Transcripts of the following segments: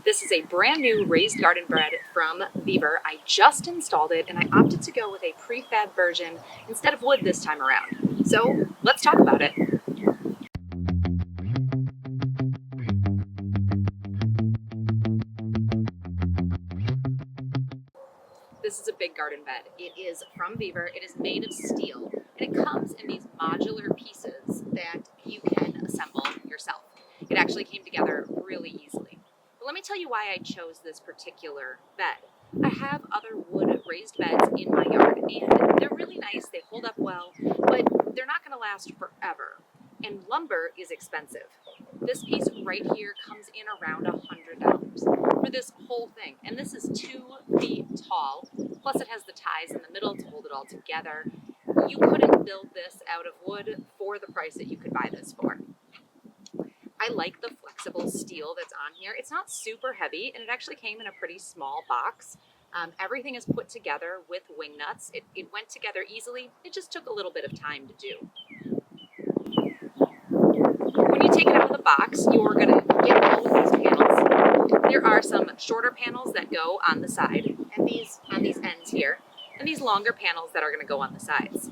This is a brand new raised garden bed from Vevor. I just installed it and I opted to go with a prefab version instead of wood this time around. So let's talk about it. This is a big garden bed. It is from Vevor. It is made of steel and it comes in these modular pieces that you can assemble yourself. It actually came together really easily. But let me tell you why I chose this particular bed. I have other wood raised beds in my yard and they're really nice. They hold up well, but they're not going to last forever. And lumber is expensive. This piece right here comes in around $100 for this whole thing. And this is 2 feet tall. Plus it has the ties in the middle to hold it all together. You couldn't build this out of wood for the price that you could buy this for. I like the flexible steel that's on here. It's not super heavy and it actually came in a pretty small box. Everything is put together with wing nuts. It went together easily. It just took a little bit of time to do. When you take it out of the box, you're going to get all of these panels. There are some shorter panels that go on the side and these on these ends here, and these longer panels that are going to go on the sides.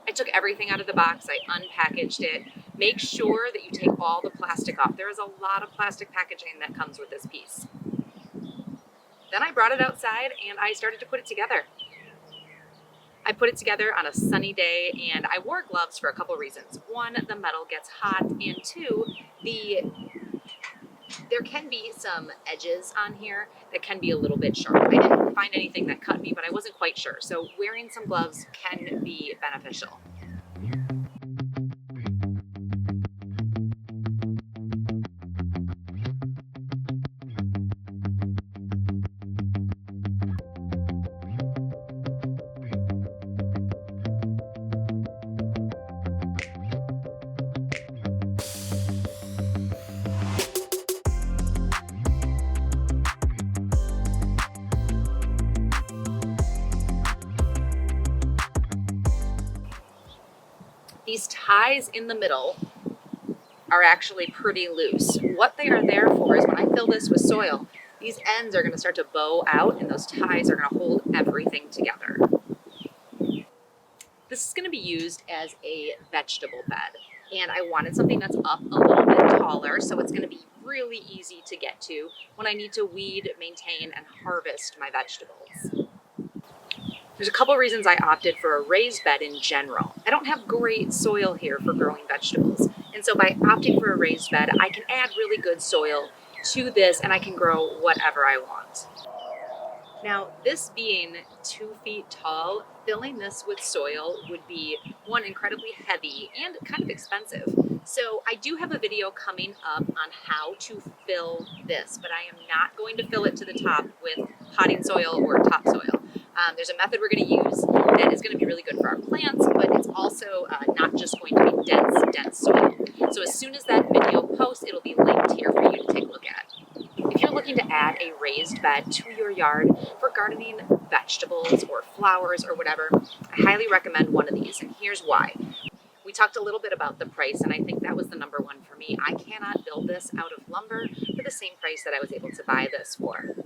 I took everything out of the box. I unpackaged it. Make sure that you take all the plastic off. There is a lot of plastic packaging that comes with this piece. Then I brought it outside and I started to put it together. I put it together on a sunny day and I wore gloves for a couple reasons. 1, the metal gets hot, and 2, there can be some edges on here that can be a little bit sharp. I didn't find anything that cut me, but I wasn't quite sure. So wearing some gloves can be beneficial. These ties in the middle are actually pretty loose. What they are there for is when I fill this with soil, these ends are going to start to bow out and those ties are going to hold everything together. This is going to be used as a vegetable bed, and I wanted something that's up a little bit taller, so it's going to be really easy to get to when I need to weed, maintain, and harvest my vegetables. There's a couple reasons I opted for a raised bed in general. I don't have great soil here for growing vegetables. And so by opting for a raised bed, I can add really good soil to this and I can grow whatever I want. Now, this being 2 feet tall, filling this with soil would be, 1, incredibly heavy and kind of expensive. So I do have a video coming up on how to fill this, but I am not going to fill it to the top with potting soil or topsoil. There's a method we're going to use that is going to be really good for our plants, but it's also not just going to be dense soil. So as soon as that video posts, it'll be linked here for you to take a look at. If you're looking to add a raised bed to your yard for gardening vegetables or flowers or whatever, I highly recommend one of these, and here's why. We talked a little bit about the price, and I think that was the number one for me. I cannot build this out of lumber for the same price that I was able to buy this for.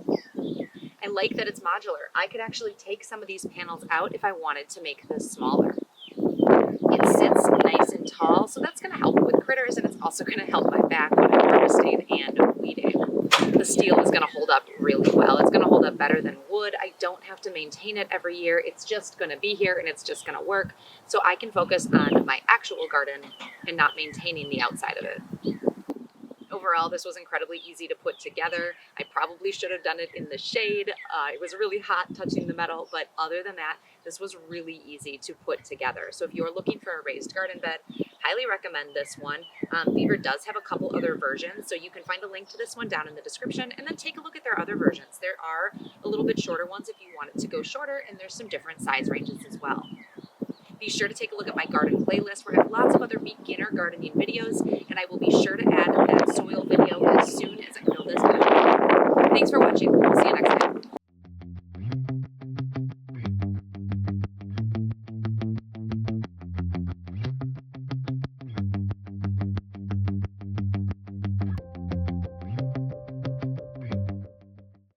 I like that it's modular. I could actually take some of these panels out if I wanted to make this smaller. It sits nice and tall, so that's going to help with critters, and it's also going to help my back when I'm harvesting and weeding. The steel is going to hold up really well. It's going to hold up better than wood. I don't have to maintain it every year. It's just going to be here and it's just going to work. So I can focus on my actual garden and not maintaining the outside of it. Overall, this was incredibly easy to put together. I probably should have done it in the shade. It was really hot touching the metal, but other than that, this was really easy to put together. So if you're looking for a raised garden bed, highly recommend this one. Vevor does have a couple other versions, so you can find a link to this one down in the description, and then take a look at their other versions. There are a little bit shorter ones if you want it to go shorter, and there's some different size ranges as well. Be sure to take a look at my garden playlist where I have lots of other beginner gardening videos, and I will be sure to add that soil video as soon